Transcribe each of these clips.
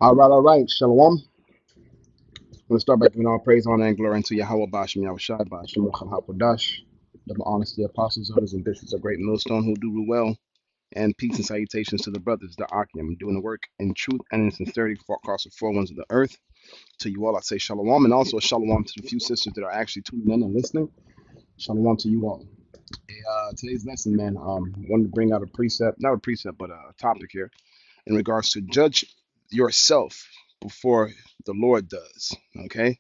All right. Shalom. I'm going to start by giving all praise, honor, and glory unto Yahweh Bashem Yahushai Bashem Hakodash, the honesty apostles, elders, and bishops of Great Millstone who do well, and peace and salutations to the brothers, the Akim, doing the work in truth and in sincerity for across the four winds of the earth. To you all, I say shalom, and also a shalom to the few sisters that are actually tuning in and listening. Shalom to you all. Today's lesson, man, wanted to bring out a precept, not a precept, but a topic here in regards to judge yourself before the Lord does. Okay,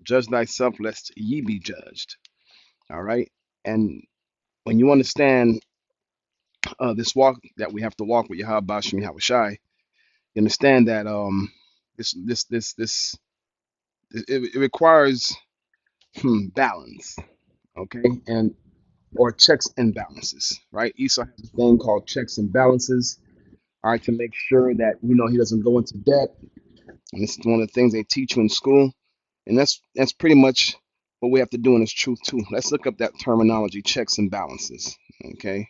judge thyself lest ye be judged. All right, and when you understand this walk that we have to walk with Yahweh Bashim Yahweh Shai, you understand that this it requires balance. Okay, and or checks and balances. Right, Esau has a thing called checks and balances. All right, to make sure that he doesn't go into debt. And this is one of the things they teach you in school. And that's pretty much what we have to do in this truth too. Let's look up that terminology, checks and balances. Okay.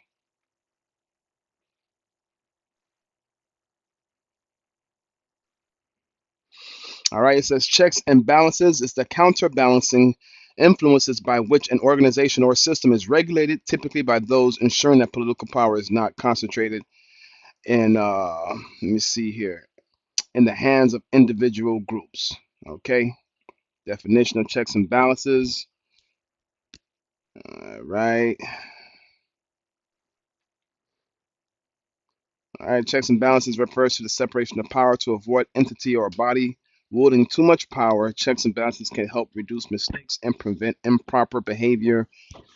All right. It says checks and balances is the counterbalancing influences by which an organization or system is regulated, typically by those ensuring that political power is not concentrated in let me see here, in the hands of individual groups. Okay. Definition of checks and balances. All right. All right, checks and balances refers to the separation of power to avoid entity or body wielding too much power. Checks and balances can help reduce mistakes and prevent improper behavior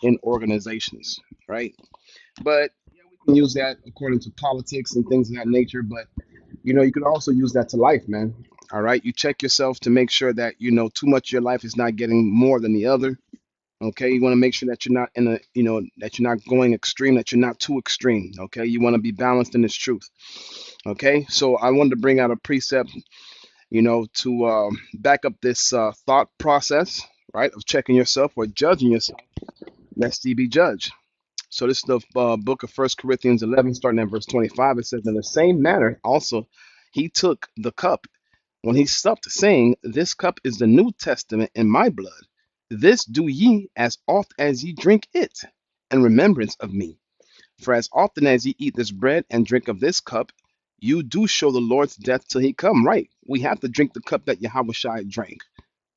in organizations, right? But yeah, we can use that according to politics and things of that nature. But you could also use that to life, man. All right, you check yourself to make sure that too much of your life is not getting more than the other. Okay, you want to make sure that you're not in a, that you're not going extreme, that you're not too extreme. Okay, you want to be balanced in this truth. Okay, so I wanted to bring out a precept, to back up this thought process, right, of checking yourself or judging yourself, lest ye be judged. So this is the book of First Corinthians 11, starting at verse 25. It says, in the same manner, also, he took the cup when he supped, saying, this cup is the New Testament in my blood. This do ye as oft as ye drink it, in remembrance of me. For as often as ye eat this bread and drink of this cup, you do show the Lord's death till he come. Right. We have to drink the cup that Yahweh Shai drank.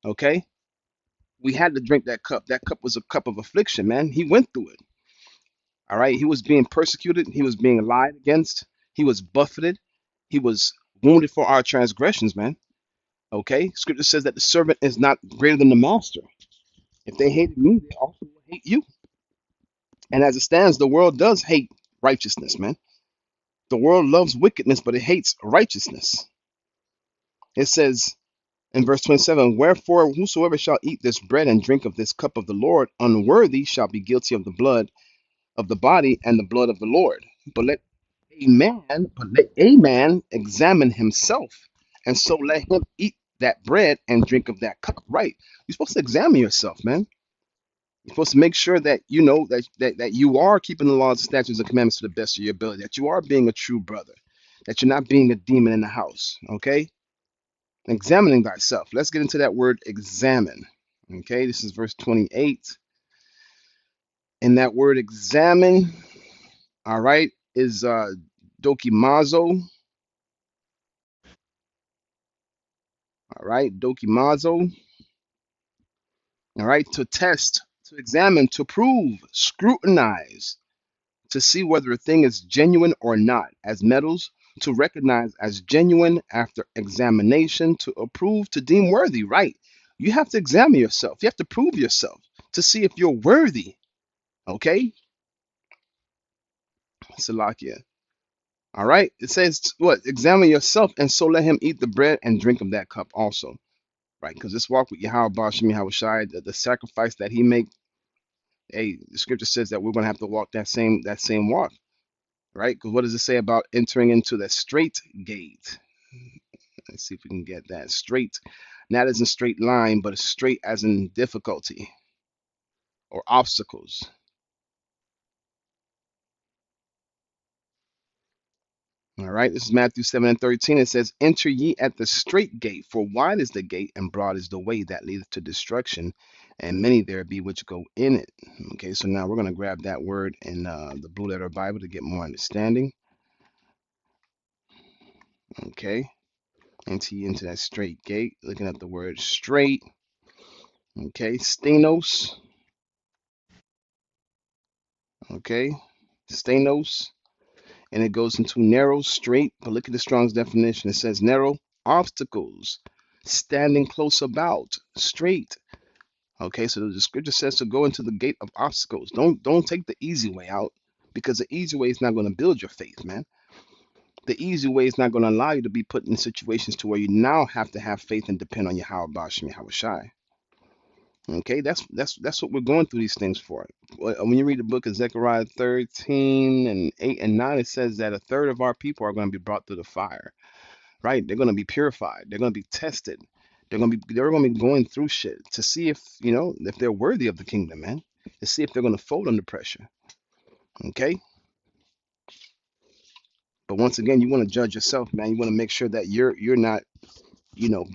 Okay. We had to drink that cup. That cup was a cup of affliction, man. He went through it. All right. He was being persecuted. He was being lied against. He was buffeted. He was wounded for our transgressions, man. Okay. Scripture says that the servant is not greater than the master. If they hated me, they also will hate you. And as it stands, the world does hate righteousness, man. The world loves wickedness, but it hates righteousness. It says in verse 27, wherefore whosoever shall eat this bread and drink of this cup of the Lord unworthy shall be guilty of the blood of the body and the blood of the Lord. But let a man examine himself, and so let him eat that bread and drink of that cup. Right. You're supposed to examine yourself, man. You're supposed to make sure that you know that you are keeping the laws, statutes, and commandments to the best of your ability, that you are being a true brother, that you're not being a demon in the house. Okay? Examining thyself. Let's get into that word examine. Okay, this is verse 28. And that word examine, all right, is dokimazo. All right, dokimazo. All right, to test, to examine, to prove, scrutinize, to see whether a thing is genuine or not, as metals, to recognize as genuine after examination, to approve, to deem worthy, right? You have to examine yourself. You have to prove yourself to see if you're worthy. Okay? Salakia. All right? It says, what? Examine yourself, and so let him eat the bread and drink of that cup also. Right? Because this walk with Yahweh Bashim Yahweh Shai, the sacrifice that he made, hey, the scripture says that we're going to have to walk that same walk. Right? Because what does it say about entering into the straight gate? Let's see if we can get that straight. Not as in straight line, but straight as in difficulty or obstacles. All right, this is Matthew 7 and 13. It says, enter ye at the straight gate, for wide is the gate and broad is the way that leadeth to destruction, and many there be which go in it. Okay, so now we're going to grab that word in the Blue Letter Bible to get more understanding. Okay, enter ye into that straight gate, looking at the word straight. Okay, stenos. Okay, stenos. And it goes into narrow, straight. But look at the Strong's definition. It says narrow obstacles, standing close about, straight. Okay, so the scripture says to go into the gate of obstacles. Don't take the easy way out, because the easy way is not going to build your faith, man. The easy way is not going to allow you to be put in situations to where you now have to have faith and depend on Yahweh Bashim Yahweh Shai. Okay, that's what we're going through these things for. When you read the book of Zechariah 13 and 8 and 9, it says that a third of our people are going to be brought through the fire, right? They're going to be purified. They're going to be tested. They're going to be going through shit to see if, if they're worthy of the kingdom, man. To see if they're going to fold under pressure. Okay? But once again, you want to judge yourself, man. You want to make sure that you're not,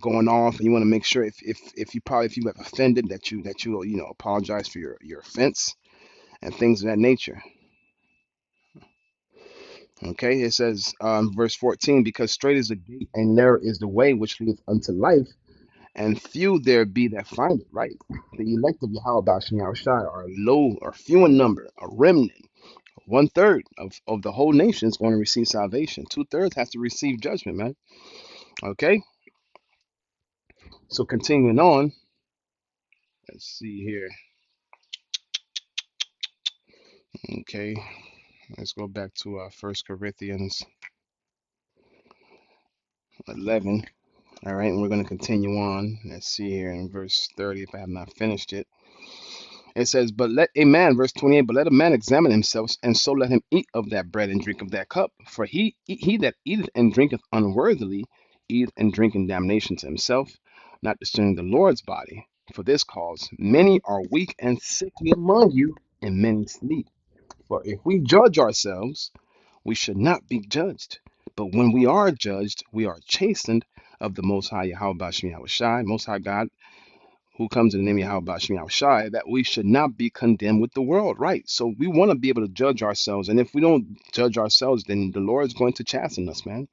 going off, and you want to make sure if you have offended that you will, apologize for your offense and things of that nature. Okay, it says verse 14, because straight is the gate and narrow is the way which leadeth unto life, and few there be that find it, right? The elect of Yahweh Bashim Yahushai are low or few in number, a remnant. One third of the whole nation is going to receive salvation. Two-thirds has to receive judgment, man. Okay, so continuing on, let's see here. Okay, let's go back to 1 Corinthians 11. All right, and we're going to continue on. Let's see here in verse 30, if I have not finished it. It says, but let a man, verse 28, but let a man examine himself, and so let him eat of that bread and drink of that cup. For he that eateth and drinketh unworthily eateth and drinketh damnation to himself, not discerning the Lord's body. For this cause many are weak and sickly among you, and many sleep. For if we judge ourselves, we should not be judged. But when we are judged, we are chastened of the Most High Yahweh Bashmi Shai, Most High God, who comes in the name of Yahweh Bashmi Shai, that we should not be condemned with the world. Right. So we want to be able to judge ourselves. And if we don't judge ourselves, then the Lord is going to chasten us, man.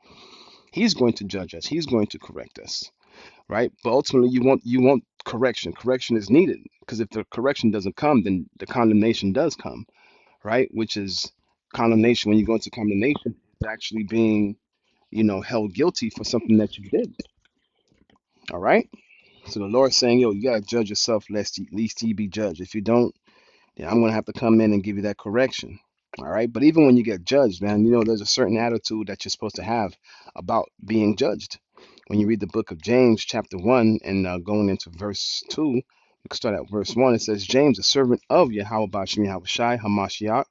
He's going to judge us. He's going to correct us. Right. But ultimately, you want correction. Correction is needed, because if the correction doesn't come, then the condemnation does come. Right. Which is condemnation. When you go into condemnation, it's actually being, held guilty for something that you did. All right. So the Lord's saying, yo, you gotta judge yourself, lest ye be judged. If you don't, then I'm gonna have to come in and give you that correction. All right. But even when you get judged, man, there's a certain attitude that you're supposed to have about being judged. When you read the book of James, chapter 1, and going into verse 2, you can start at verse 1. It says, James, a servant of Yahweh Bashim Yahweh Shai Hamashiach.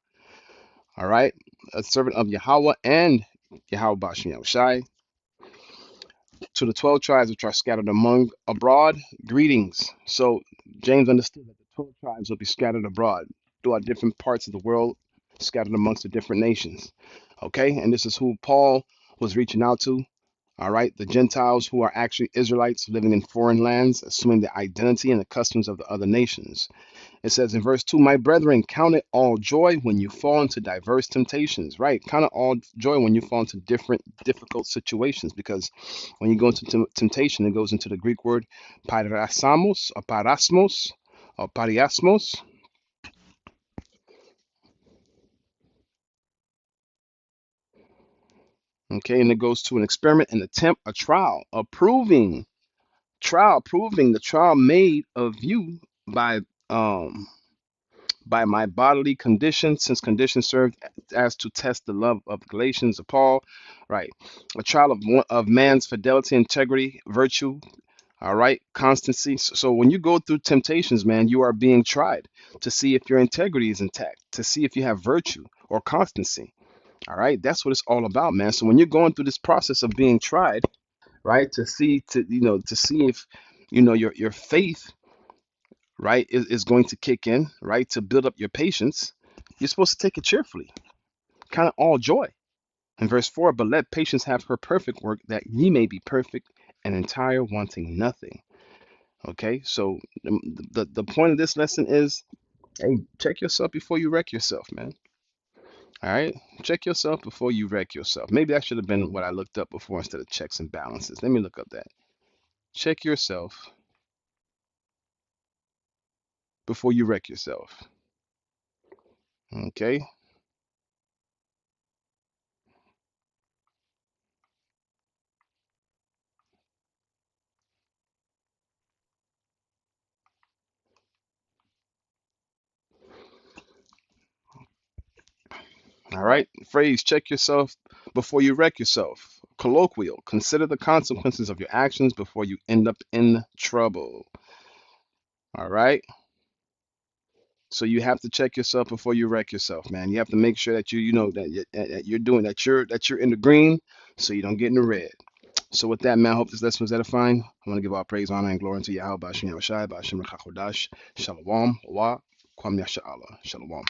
All right. A servant of Yahweh and Yahweh Bashim Yahweh Shai, to the 12 tribes which are scattered among abroad, greetings. So James understood that the 12 tribes will be scattered abroad throughout different parts of the world, scattered amongst the different nations. Okay, and this is who Paul was reaching out to. All right, the Gentiles who are actually Israelites living in foreign lands, assuming the identity and the customs of the other nations. It says in verse 2, my brethren, count it all joy when you fall into diverse temptations, right? Count it all joy when you fall into different difficult situations, because when you go into temptation, it goes into the Greek word parasamos or parasmos or pariasmos. Okay, and it goes to an experiment, an attempt, a trial, a proving, proving the trial made of you by um by my bodily condition, since condition served as to test the love of Galatians of Paul, right? A trial of man's fidelity, integrity, virtue, all right, constancy. So when you go through temptations, man, you are being tried to see if your integrity is intact, to see if you have virtue or constancy. All right, that's what it's all about, man. So when you're going through this process of being tried, right, to see if your faith, right, is going to kick in, right, to build up your patience, you're supposed to take it cheerfully, kind of all joy. In verse 4, but let patience have her perfect work, that ye may be perfect and entire, wanting nothing. Okay, so the point of this lesson is, hey, check yourself before you wreck yourself, man. All right, check yourself before you wreck yourself. Maybe that should have been what I looked up before instead of checks and balances. Let me look up that. Check yourself before you wreck yourself. Okay, all right. Phrase, check yourself before you wreck yourself. Colloquial, consider the consequences of your actions before you end up in trouble. All right. So you have to check yourself before you wreck yourself, man. You have to make sure that you know that, that you're doing that you're in the green, so you don't get in the red. So with that, man, I hope this lesson was edifying. I want to give all praise, honor, and glory unto Yahweh, Bashim Yahushai, Bashim Rakachodash, Shalom, Wa, Kwam Yasha'Allah, Shalom.